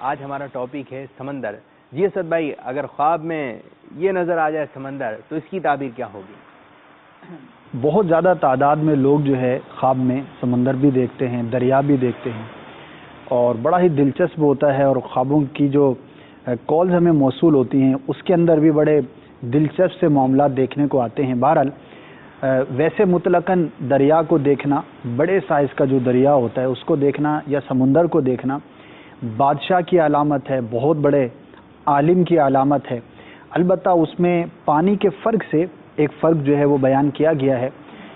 آج ہمارا ٹاپک ہے سمندر. جی اسد بھائی، اگر خواب میں یہ نظر آ جائے سمندر تو اس کی تعبیر کیا ہوگی؟ بہت زیادہ تعداد میں لوگ جو ہے خواب میں سمندر بھی دیکھتے ہیں، دریا بھی دیکھتے ہیں، اور بڑا ہی دلچسپ ہوتا ہے. اور خوابوں کی جو کالز ہمیں موصول ہوتی ہیں اس کے اندر بھی بڑے دلچسپ سے معاملات دیکھنے کو آتے ہیں. بہرحال ویسے مطلقاً دریا کو دیکھنا، بڑے سائز کا جو دریا ہوتا ہے اس کو دیکھنا یا سمندر کو دیکھنا بادشاہ کی علامت ہے، بہت بڑے عالم کی علامت ہے. البتہ اس میں پانی کے فرق سے ایک فرق جو ہے وہ بیان کیا گیا ہے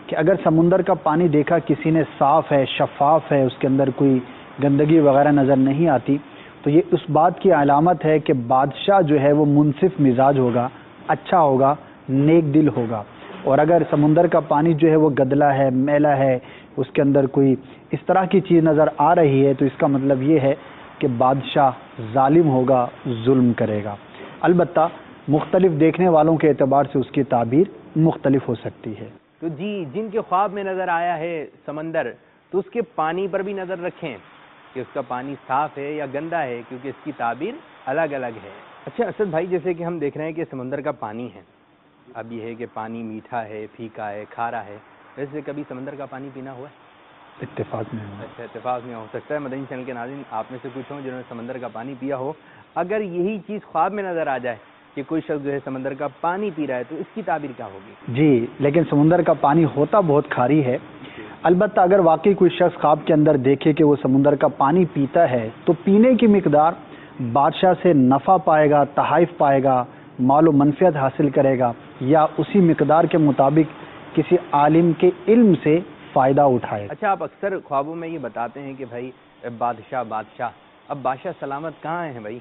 کہ اگر سمندر کا پانی دیکھا کسی نے صاف ہے، شفاف ہے، اس کے اندر کوئی گندگی وغیرہ نظر نہیں آتی، تو یہ اس بات کی علامت ہے کہ بادشاہ جو ہے وہ منصف مزاج ہوگا، اچھا ہوگا، نیک دل ہوگا. اور اگر سمندر کا پانی جو ہے وہ گدلا ہے، میلا ہے، اس کے اندر کوئی اس طرح کی چیز نظر آ رہی ہے تو اس کا مطلب یہ ہے کہ بادشاہ ظالم ہوگا، ظلم کرے گا. البتہ مختلف دیکھنے والوں کے اعتبار سے اس کی تعبیر مختلف ہو سکتی ہے. تو جی، جن کے خواب میں نظر آیا ہے سمندر تو اس کے پانی پر بھی نظر رکھیں کہ اس کا پانی صاف ہے یا گندا ہے، کیونکہ اس کی تعبیر الگ الگ ہے. اچھا اسد بھائی، جیسے کہ ہم دیکھ رہے ہیں کہ سمندر کا پانی ہے، اب یہ ہے کہ پانی میٹھا ہے، پھیکا ہے، کھارا ہے. ویسے کبھی سمندر کا پانی پینا ہوا ہے؟ اتفاق میں ہوا. اچھا، اتفاق میں ہو سکتا ہے مدنی چینل کے ناظرین آپ میں سے کچھ ہوں جنہوں نے سمندر کا پانی پیا ہو. اگر یہی چیز خواب میں نظر آ جائے کہ کوئی شخص جو ہے سمندر کا پانی پی رہا ہے تو اس کی تعبیر کیا ہوگی؟ جی، لیکن سمندر کا پانی ہوتا بہت کھاری ہے. البتہ اگر واقعی کوئی شخص خواب کے اندر دیکھے کہ وہ سمندر کا پانی پیتا ہے تو پینے کی مقدار بادشاہ سے نفع پائے گا، تحائف پائے گا، مال و منفعت حاصل کرے گا، یا اسی مقدار کے مطابق کسی عالم کے علم سے فائدہ اٹھائے. اچھا، آپ اکثر خوابوں میں یہ بتاتے ہیں کہ بھائی بادشاہ بادشاہ، اب بادشاہ سلامت کہاں ہیں بھائی؟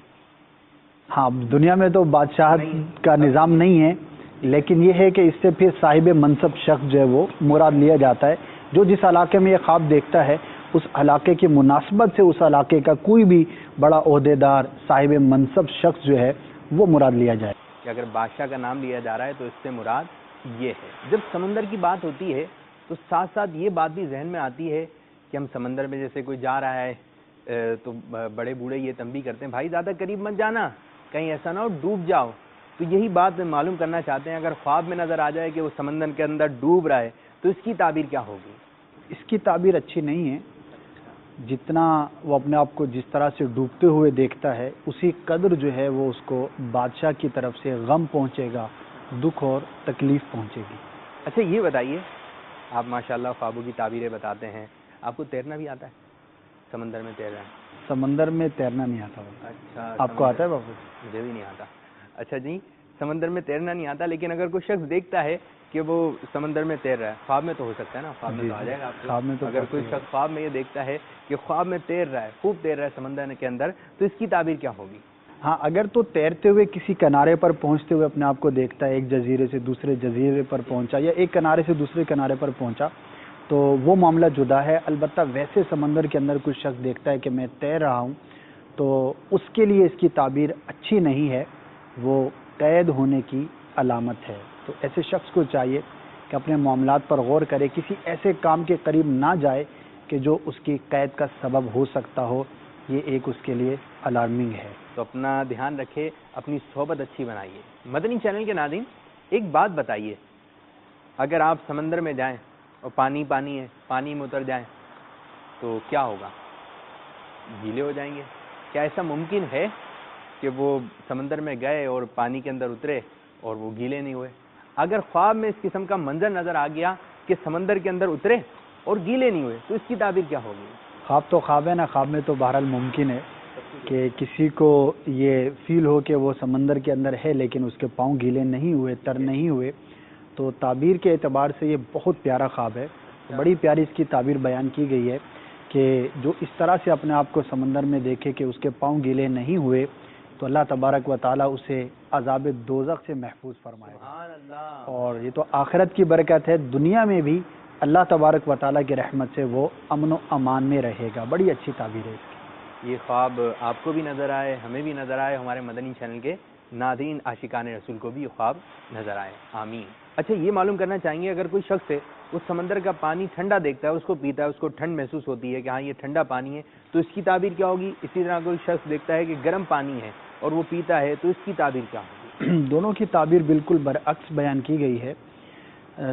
ہاں، دنیا میں تو بادشاہ کا نظام نہیں ہے، لیکن یہ ہے کہ اس سے پھر صاحب منصب شخص جو ہے وہ مراد لیا جاتا ہے. جو جس علاقے میں یہ خواب دیکھتا ہے اس علاقے کی مناسبت سے اس علاقے کا کوئی بھی بڑا عہدے دار صاحب منصب شخص جو ہے وہ مراد لیا جائے. کہ اگر بادشاہ کا نام لیا جا رہا ہے تو اس سے مراد یہ ہے. جب سمندر کی بات ہوتی ہے تو ساتھ ساتھ یہ بات بھی ذہن میں آتی ہے کہ ہم سمندر میں جیسے کوئی جا رہا ہے تو بڑے بوڑھے یہ تنبیہ کرتے ہیں بھائی زیادہ قریب مت جانا، کہیں ایسا نہ ہو ڈوب جاؤ. تو یہی بات معلوم کرنا چاہتے ہیں، اگر خواب میں نظر آ جائے کہ وہ سمندر کے اندر ڈوب رہا ہے تو اس کی تعبیر کیا ہوگی؟ اس کی تعبیر اچھی نہیں ہے. جتنا وہ اپنے آپ کو جس طرح سے ڈوبتے ہوئے دیکھتا ہے اسی قدر جو ہے وہ اس کو بادشاہ کی طرف سے غم پہنچے گا، دکھ اور تکلیف پہنچے گی. اچھا یہ بتائیے، آپ ماشاءاللہ خوابوں کی تعبیریں بتاتے ہیں، آپ کو تیرنا بھی آتا ہے؟ سمندر میں تیرنا؟ سمندر میں تیرنا نہیں آتا. اچھا، آپ کو آتا ہے بابو؟ مجھے بھی نہیں آتا. اچھا جی، سمندر میں تیرنا نہیں آتا، لیکن اگر کوئی شخص دیکھتا ہے کہ وہ سمندر میں تیر رہا ہے، خواب میں تو ہو سکتا ہے نا، خواب میں تو آ جائے گا آپ کو. اگر کوئی شخص خواب میں یہ دیکھتا ہے کہ خواب میں تیر رہا ہے، خوب تیر رہا ہے سمندر کے اندر، تو اس کی تعبیر کیا ہوگی؟ ہاں، اگر تو تیرتے ہوئے کسی کنارے پر پہنچتے ہوئے اپنے آپ کو دیکھتا ہے، ایک جزیرے سے دوسرے جزیرے پر پہنچا یا ایک کنارے سے دوسرے کنارے پر پہنچا تو وہ معاملہ جدا ہے. البتہ ویسے سمندر کے اندر کوئی شخص دیکھتا ہے کہ میں تیر رہا ہوں تو اس کے لیے اس کی تعبیر اچھی نہیں ہے، وہ قید ہونے کی علامت ہے. تو ایسے شخص کو چاہیے کہ اپنے معاملات پر غور کرے، کسی ایسے کام کے قریب نہ جائے کہ جو اس کی قید کا سبب ہو سکتا ہو. یہ ایک اس کے لیے الارمنگ ہے. تو اپنا دھیان رکھے، اپنی صحبت اچھی بنائیے. مدنی چینل کے ناظرین ایک بات بتائیے، اگر آپ سمندر میں جائیں اور پانی ہے، پانی میں اتر جائیں تو کیا ہوگا؟ گیلے ہو جائیں گے. کیا ایسا ممکن ہے کہ وہ سمندر میں گئے اور پانی کے اندر اترے اور وہ گیلے نہیں ہوئے؟ اگر خواب میں اس قسم کا منظر نظر آ گیا کہ سمندر کے اندر اترے اور گیلے نہیں ہوئے تو اس کی تعبیر کیا ہوگی؟ خواب تو خواب ہے نا، خواب میں تو بہرحال ممکن ہے کہ کسی کو یہ فیل ہو کہ وہ سمندر کے اندر ہے لیکن اس کے پاؤں گیلے نہیں ہوئے، تر نہیں ہوئے. تو تعبیر کے اعتبار سے یہ بہت پیارا خواب ہے. بڑی پیاری اس کی تعبیر بیان کی گئی ہے کہ جو اس طرح سے اپنے آپ کو سمندر میں دیکھے کہ اس کے پاؤں گیلے نہیں ہوئے تو اللہ تبارک و تعالیٰ اسے عذاب دوزخ سے محفوظ فرمائے گا. اور یہ تو آخرت کی برکت ہے، دنیا میں بھی اللہ تبارک و تعالیٰ کی رحمت سے وہ امن و امان میں رہے گا. بڑی اچھی تعبیر ہے اس کی. یہ خواب آپ کو بھی نظر آئے، ہمیں بھی نظر آئے، ہمارے مدنی چینل کے ناظرین عاشقان رسول کو بھی یہ خواب نظر آئے. آمین. اچھا یہ معلوم کرنا چاہیں گے، اگر کوئی شخص ہے وہ سمندر کا پانی ٹھنڈا دیکھتا ہے، اس کو پیتا ہے، اس کو ٹھنڈ محسوس ہوتی ہے کہ ہاں یہ ٹھنڈا پانی ہے، تو اس کی تعبیر کیا ہوگی؟ اسی طرح کوئی شخص دیکھتا ہے کہ گرم پانی ہے اور وہ پیتا ہے تو اس کی تعبیر کیا ہوگی؟ دونوں کی تعبیر بالکل برعکس بیان کی گئی ہے۔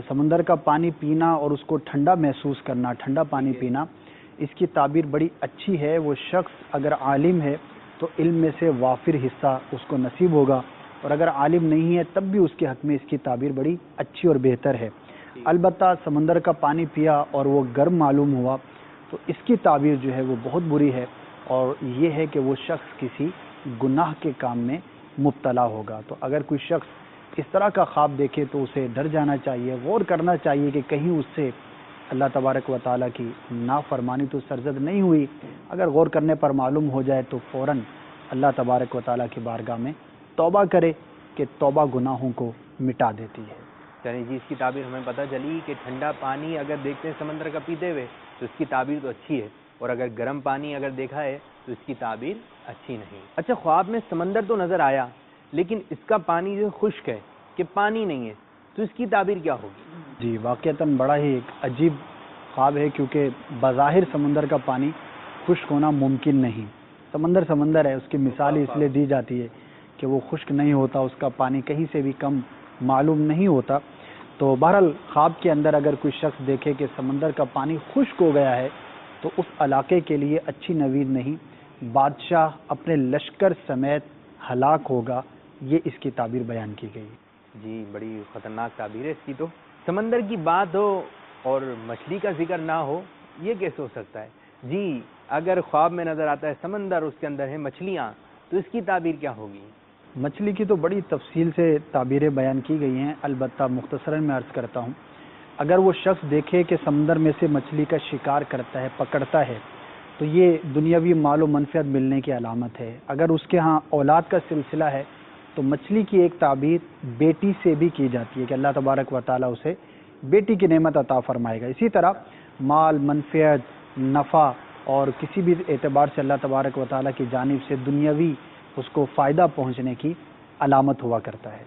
سمندر کا پانی پینا اور اس کو ٹھنڈا محسوس کرنا، ٹھنڈا پانی پینا، اس کی تعبیر بڑی اچھی ہے۔ وہ شخص اگر عالم ہے تو علم میں سے وافر حصہ اس کو نصیب ہوگا، اور اگر عالم نہیں ہے تب بھی اس کے حق میں اس کی تعبیر بڑی اچھی اور بہتر ہے۔ البتہ سمندر کا پانی پیا اور وہ گرم معلوم ہوا تو اس کی تعبیر جو ہے وہ بہت بری ہے، اور یہ ہے کہ وہ شخص کسی گناہ کے کام میں مبتلا ہوگا۔ تو اگر کوئی شخص اس طرح کا خواب دیکھے تو اسے ڈر جانا چاہیے، غور کرنا چاہیے کہ کہیں اس سے اللہ تبارک و تعالیٰ کی نافرمانی تو سرزد نہیں ہوئی۔ اگر غور کرنے پر معلوم ہو جائے تو فوراً اللہ تبارک و تعالیٰ کی بارگاہ میں توبہ کرے کہ توبہ گناہوں کو مٹا دیتی ہے۔ چلیے جی، اس کی تعبیر ہمیں پتہ چلی کہ ٹھنڈا پانی اگر دیکھتے ہیں سمندر کا پیتے ہوئے تو اس کی تعبیر تو اچھی ہے، اور اگر گرم پانی اگر دیکھا ہے تو اس کی تعبیر اچھی نہیں۔ اچھا، خواب میں سمندر تو نظر آیا لیکن اس کا پانی جو خشک ہے، کہ پانی نہیں ہے، تو اس کی تعبیر کیا ہوگی؟ جی، واقعتاً بڑا ہی ایک عجیب خواب ہے، کیونکہ بظاہر سمندر کا پانی خشک ہونا ممکن نہیں۔ سمندر ہے، اس کی مثال اس لیے دی جاتی ہے کہ وہ خشک نہیں ہوتا، اس کا پانی کہیں سے بھی کم معلوم نہیں ہوتا۔ تو بہرحال خواب کے اندر اگر کوئی شخص دیکھے کہ سمندر کا پانی خشک ہو گیا ہے تو اس علاقے کے لیے اچھی نوید نہیں، بادشاہ اپنے لشکر سمیت ہلاک ہوگا، یہ اس کی تعبیر بیان کی گئی۔ جی، بڑی خطرناک تعبیر ہے اس کی۔ تو سمندر کی بات ہو اور مچھلی کا ذکر نہ ہو، یہ کیسے ہو سکتا ہے؟ جی، اگر خواب میں نظر آتا ہے سمندر، اس کے اندر ہیں مچھلیاں، تو اس کی تعبیر کیا ہوگی؟ مچھلی کی تو بڑی تفصیل سے تعبیریں بیان کی گئی ہیں، البتہ مختصراً میں عرض کرتا ہوں۔ اگر وہ شخص دیکھے کہ سمندر میں سے مچھلی کا شکار کرتا ہے، پکڑتا ہے، تو یہ دنیاوی مال و منفعت ملنے کی علامت ہے۔ اگر اس کے ہاں اولاد کا سلسلہ ہے تو مچھلی کی ایک تعبیر بیٹی سے بھی کی جاتی ہے کہ اللہ تبارک و تعالیٰ اسے بیٹی کی نعمت عطا فرمائے گا۔ اسی طرح مال، منفعت، نفع اور کسی بھی اعتبار سے اللہ تبارک و تعالیٰ کی جانب سے دنیاوی اس کو فائدہ پہنچنے کی علامت ہوا کرتا ہے۔